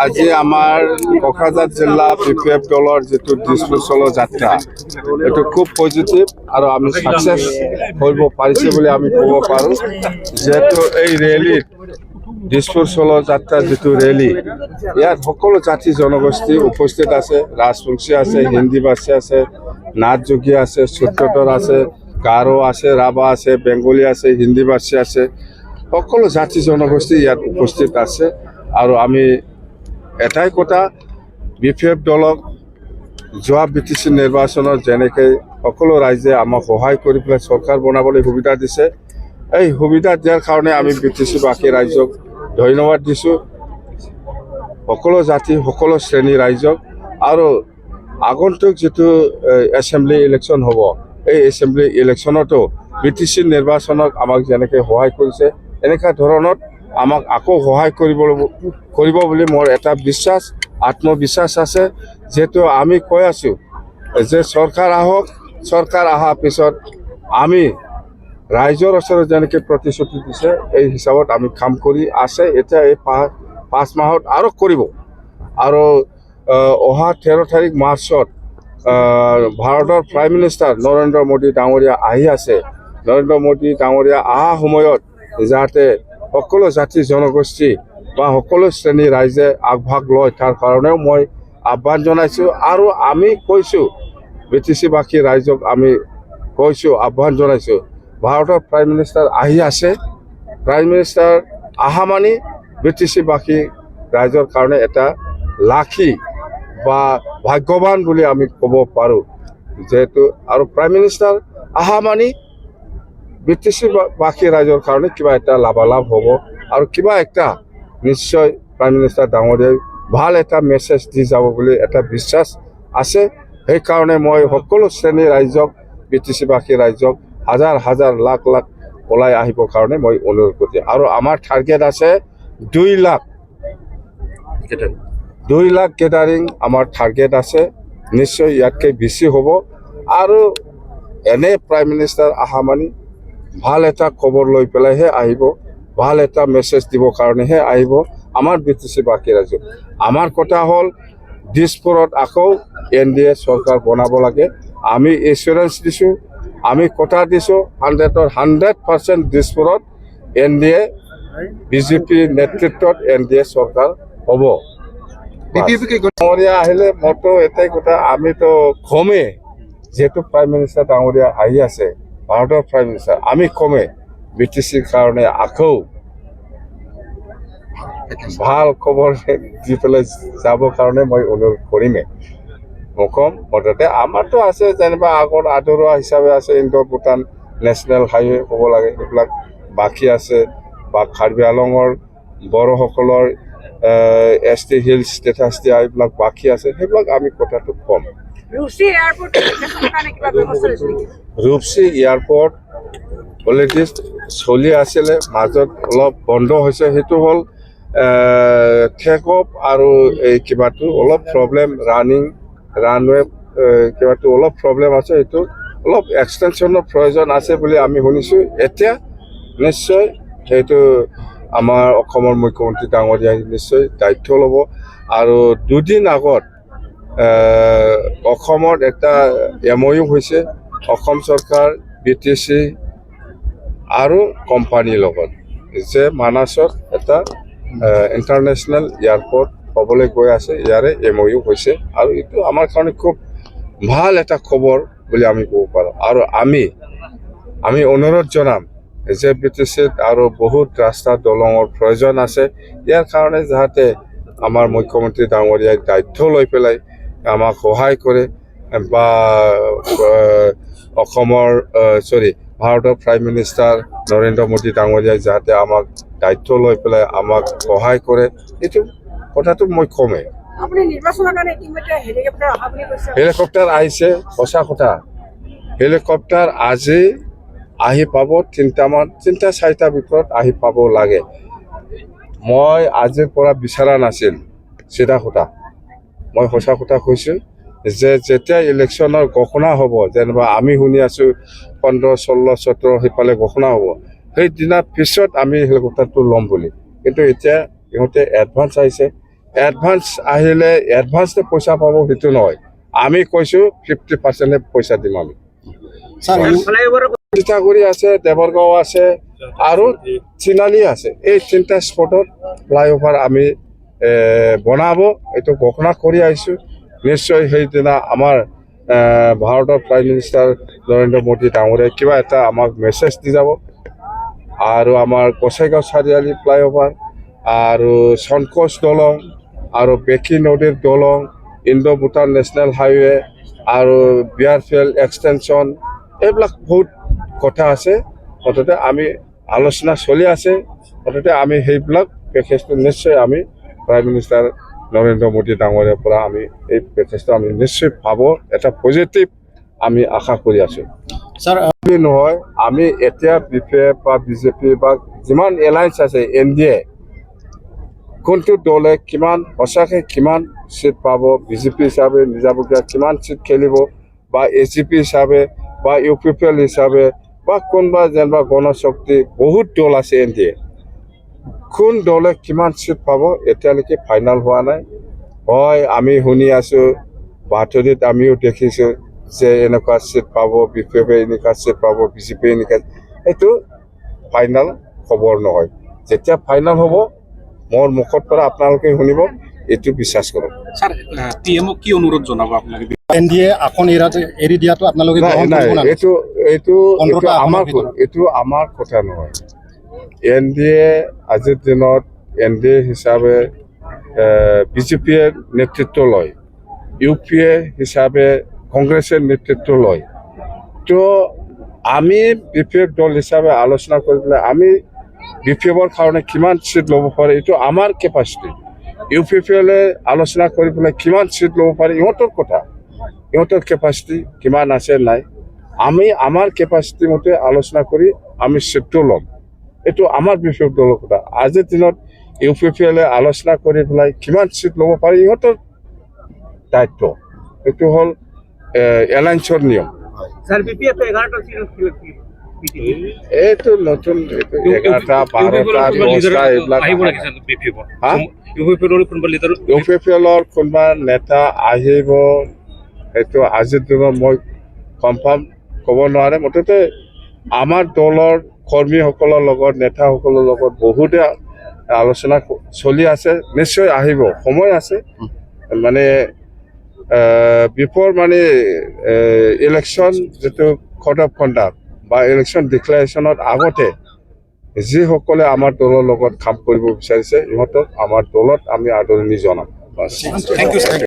আজি আমাৰ কোকৰাঝাৰ জিলা বিপিএফ দলৰ যিটো দিছপুৰ চলো যাত্ৰা এইটো খুব পজিটিভ আৰু আমি সাকসেছ কৰিব পাৰিছে বুলি আমি ক'ব পাৰোঁ যেহেতু এই ৰেলীত দিছপুৰ চলো যাত্ৰা যিটো ৰেলী ইয়াত সকলো জাতি জনগোষ্ঠী উপস্থিত আছে ৰাজবংশী আছে হিন্দী ভাষী আছে নাথ যোগী আছে সূত্ৰধৰ আছে গাৰো আছে ৰাভা আছে বেংগলী আছে হিন্দী ভাষী আছে সকলো জাতি জনগোষ্ঠী ইয়াত উপস্থিত আছে আৰু আমি এটাই কথা বিপিএফ দলক যোৱা বিটিচি নিৰ্বাচনত যেনেকৈ সকলো ৰাইজে আমাক সহায় কৰি পেলাই চৰকাৰ বনাবলৈ সুবিধা দিছে এই সুবিধা দিয়াৰ কাৰণে আমি বিটিচি বাকী ৰাইজক ধন্যবাদ দিছোঁ সকলো জাতি সকলো শ্ৰেণীৰ ৰাইজক আৰু আগন্তুক যিটো এছেম্বলি ইলেকশ্যন হ'ব এই এছেম্বলি ইলেকশ্যনতো বিটিচি নিৰ্বাচনক আমাক যেনেকৈ সহায় কৰিছে এনেকুৱা ধৰণত আমাক আকৌ সহায় কৰিব বুলি মোৰ এটা বিশ্বাস আত্মবিশ্বাস আছে যেহেতু আমি কৈ আছোঁ যে চৰকাৰ আহক চৰকাৰ অহাৰ পিছত আমি ৰাইজৰ ওচৰত যেনেকৈ প্ৰতিশ্ৰুতি দিছে এই হিচাপত আমি কাম কৰি আছে এতিয়া এই 5 মাহত আৰু কৰিব আৰু অহা 13 তাৰিখ মাৰ্চত ভাৰতৰ প্ৰাইম মিনিষ্টাৰ নৰেন্দ্ৰ মোদী ডাঙৰীয়া আহি আছে নৰেন্দ্ৰ মোদী ডাঙৰীয়া অহা সময়ত যাতে সকলো জাতি জনগোষ্ঠী বা সকলো শ্ৰেণীৰ ৰাইজে আগভাগ লয় তাৰ কাৰণেও মই আহ্বান জনাইছোঁ আৰু আমি কৈছোঁ বিটিচিবাসী ৰাইজক আমি কৈছোঁ আহ্বান জনাইছোঁ ভাৰতৰ প্ৰাইম মিনিষ্টাৰ আহি আছে প্ৰাইম মিনিষ্টাৰ অহা মানে বিটিচিবাসী ৰাইজৰ কাৰণে এটা লাখী বা ভাগ্যৱান বুলি আমি ক'ব পাৰোঁ যেহেতু আৰু প্ৰাইম মিনিষ্টাৰ অহা মানে বিটিচিবাসী ৰাইজৰ কাৰণে কিবা এটা লাভালাভ হ'ব আৰু কিবা একটা নিশ্চয় প্ৰাইম মিনিষ্টাৰ ডাঙৰীয়াই ভাল এটা মেছেজ দি যাব বুলি এটা বিশ্বাস আছে সেইকাৰণে মই সকলো শ্ৰেণীৰ ৰাইজক বিটিচিবাসী ৰাইজক হাজাৰ হাজাৰ লাখ লাখ ওলাই আহিবৰ কাৰণে মই অনুৰোধ কৰিছোঁ আৰু আমাৰ টাৰ্গেট আছে 2 লাখ গেডাৰিং আমাৰ টাৰ্গেট আছে নিশ্চয় ইয়াতকৈ বেছি হ'ব আৰু এনে প্ৰাইম মিনিষ্টাৰ অহা মানে ভাল এটা খবৰ লৈ পেলাইহে আহিব ভাল এটা মেছেজ দিবৰ কাৰণেহে আহিব আমাৰ বিটিচিবাসী ৰাইজ আমাৰ কথা হ'ল দিছপুৰত আকৌ NDA চৰকাৰ বনাব লাগে আমি এছুৰেঞ্চ দিছোঁ আমি কথা দিছোঁ 100% দিছপুৰত NDA বিজেপি নেতৃত্বত NDA চৰকাৰ হ'ব ডাঙৰীয়া আহিলে মোৰতো এটাই কথা আমিতো কমে যেহেতু প্ৰাইম মিনিষ্টাৰ ডাঙৰীয়া আহি আছে ভাৰতৰ প্ৰাইম মিনিষ্টাৰ আমি কমে বিটিচিৰ কাৰণে আকৌ ভাল খবৰ দি পেলাই যাবৰ কাৰণে মই অনুৰোধ কৰিমেই নকম মুঠতে আমাৰতো আছে যেনিবা আগত আদৰোৱা হিচাপে আছে ইণ্ডো ভূটান নেশ্যনেল হাইৱে হ'ব লাগে এইবিলাক বাকী আছে বা কাৰ্বি আংলঙৰ বড়োসকলৰ ST হিলছ ষ্টেটাছ দিয়া এইবিলাক বাকী আছে সেইবিলাক আমি কথাটো কম ৰূপসী এয়াৰপৰ্ট অলৰেডি চলি আছিলে মাজত অলপ বন্ধ হৈছে সেইটো হ'ল টেক অফ আৰু এই কিবাটো অলপ প্ৰব্লেম ৰানৱে কিবাটো অলপ প্ৰব্লেম আছে সেইটো অলপ এক্সটেনশ্যনৰ প্ৰয়োজন আছে বুলি আমি শুনিছোঁ এতিয়া নিশ্চয় সেইটো আমাৰ অসমৰ মুখ্যমন্ত্ৰী ডাঙৰীয়াই নিশ্চয় দায়িত্ব ল'ব আৰু 2 দিন আগত অসমত এটা MOU হৈছে অসম চৰকাৰ বিটিচি আৰু কোম্পানীৰ লগত যে মানাছত এটা ইণ্টাৰনেশ্যনেল এয়াৰপৰ্ট হ'বলৈ গৈ আছে ইয়াৰে MOU হৈছে আৰু এইটো আমাৰ কাৰণে খুব ভাল এটা খবৰ বুলি আমি ক'ব পাৰোঁ আৰু আমি অনুৰোধ জনাম যে বিটিচিত আৰু বহুত ৰাস্তা দলঙৰ প্ৰয়োজন আছে ইয়াৰ কাৰণে যাতে আমাৰ মুখ্যমন্ত্ৰী ডাঙৰীয়াই দায়িত্ব লৈ পেলাই আমাক সহায় কৰে বা ভাৰতৰ প্ৰাইম মিনিষ্টাৰ নৰেন্দ্ৰ মোদী ডাঙৰীয়াই যাতে আমাক দায়িত্ব লৈ পেলাই আমাক সহায় কৰে এইটো কথাটো মই কমেই হেলিকপ্টাৰ আহিছে সঁচা কথা হেলিকপ্টাৰ আজি আহি পাব 3-4টা ভিতৰত আহি পাব লাগে মই আজিৰ পৰা বিচৰা নাছিল চিধা কথা মই সঁচা কথা কৈছোঁ যে যেতিয়া ইলেকশ্যনৰ ঘোষণা হ'ব যেনিবা আমি শুনি আছোঁ 15, 16, 17 সেইফালে ঘোষণা হ'ব সেইদিনা পিছত আমি হেলিকপ্টাৰটো ল'ম বুলি। কিন্তু এতিয়া ইহঁতে এডভান্স আহিছে, এডভান্স আহিলে এডভান্সতে পইচা পাব সেইটো নহয়, আমি কৈছোঁ 50% পইচা দিম আমি। চিতাগুৰি আছে, দেৱৰগাঁও আছে আৰু চিনালি আছে। এই 3টা স্পটত ফ্লাইঅভাৰ আমি বনাব, এইটো ঘোষণা কৰি আহিছোঁ। নিশ্চয় সেইদিনা আমাৰ ভাৰতৰ প্ৰাইম মিনিষ্টাৰ নৰেন্দ্ৰ মোদী ডাঙৰে কিবা এটা আমাক মেছেজ দি যাব। আৰু আমাৰ গোসাইগাঁও চাৰিআলি ফ্লাইঅভাৰ আৰু চনকোচ দলং আৰু বেকী নদীৰ দলং, ইণ্ডো ভূটান নেশ্যনেল হাইৱে আৰু বিয়াৰফিল্ড এক্সটেনশ্যন, এইবিলাক বহুত কথা আছে। মুঠতে আমি আলোচনা চলি আছে। মুঠতে আমি সেইবিলাক পেকেজটো নিশ্চয় আমি প্ৰাইম মিনিষ্টাৰ নৰেন্দ্ৰ মোদী ডাঙৰীয়াৰ পৰা আমি এই পেকেজটো আমি নিশ্চয় পাব, এটা পজিটিভ আমি আশা কৰি আছোঁ। স্যাৰ নহয়, আমি এতিয়া BPF বা BJP বা যিমান এলায়েন্স আছে NDA, কোনটো দলে কিমান সঁচাকৈ কিমান চিট পাব, BJP হিচাপে নিজাববীয়া কিমান চিট খেলিব, বা ACP হিচাপে বা UPPL হিচাপে বা কোনোবা যেনিবা গণশক্তি, বহুত দল আছে NDA, কোন দলে কিমান চিট পাব এতিয়ালৈকে ফাইনেল হোৱা নাই। হয়, আমি শুনি আছোঁ, বাতৰিত আমিও দেখিছোঁ যে এনেকুৱা চিট পাব, BPF এনেকুৱা চিট পাব, BJP এনেকুৱা, এইটো ফাইনেল খবৰ নহয়। যেতিয়া ফাইনেল হ'ব মোৰ মুখৰ পৰা আপোনালোকে শুনিব, এইটো বিশ্বাস কৰক। স্যাৰ PMক কি অনুৰোধ জানাবো আপনাকে? NDA আসন এৰি দিয়াটো আপোনালোকে নাই গ্ৰহণ নাই, কৰিব নালাগে। এইটো 15টা আমাৰ কথা নহয়। NDA আজিৰ দিনত NDA হিচাপে BJPয়ে নেতৃত্ব লয়, UPA হিচাপে কংগ্ৰেছে নেতৃত্ব লয়। তো আমি BPF দল হিচাপে আলোচনা কৰি পেলাই আমি BPFৰ কাৰণে কিমান চিট ল'ব পাৰে এইটো আমাৰ কেপাচিটি, UPPলে আলোচনা কৰি পেলাই কিমান চিট ল'ব পাৰে ইহঁতৰ কথা, ইহঁতৰ কেপাচিটি কিমান আছে নাই। আমি আমাৰ কেপাচিটি মতে আলোচনা কৰি আমি চিটটো ল'ম, এইটো আমাৰ BPF দলৰ কথা। আজিৰ দিনত UPPলে আলোচনা কৰি পেলাই কিমান চিট ল'ব পাৰে ইহঁতৰ দায়িত্ব, এইটো হ'ল এলায়েন্সৰ নিয়ম। স্যার BPF তো 11টা সিট এইটো নতুন, এইটো 11টা 12টা 10টা এইবিলাক UPPLৰ কোনোবা নেতা আহিব, এইটো আজিৰ দিনত মই কনফাৰ্ম ক'ব নোৱাৰে। মুঠতে আমাৰ দলৰ কৰ্মীসকলৰ লগত, নেতাসকলৰ লগত বহুতে আলোচনা চলি আছে, নিশ্চয় আহিব, সময় আছে। মানে বিফৰ মানে ইলেকশ্যন যিটো কোড অফ কণ্ডাক্ট বা ইলেকশ্যন ডিক্লেৰেশ্যনত আগতে যিসকলে আমাৰ দলৰ লগত কাম কৰিব বিচাৰিছে ইহঁতক আমাৰ দলত আমি আদৰণি জনাম। Thank you sir.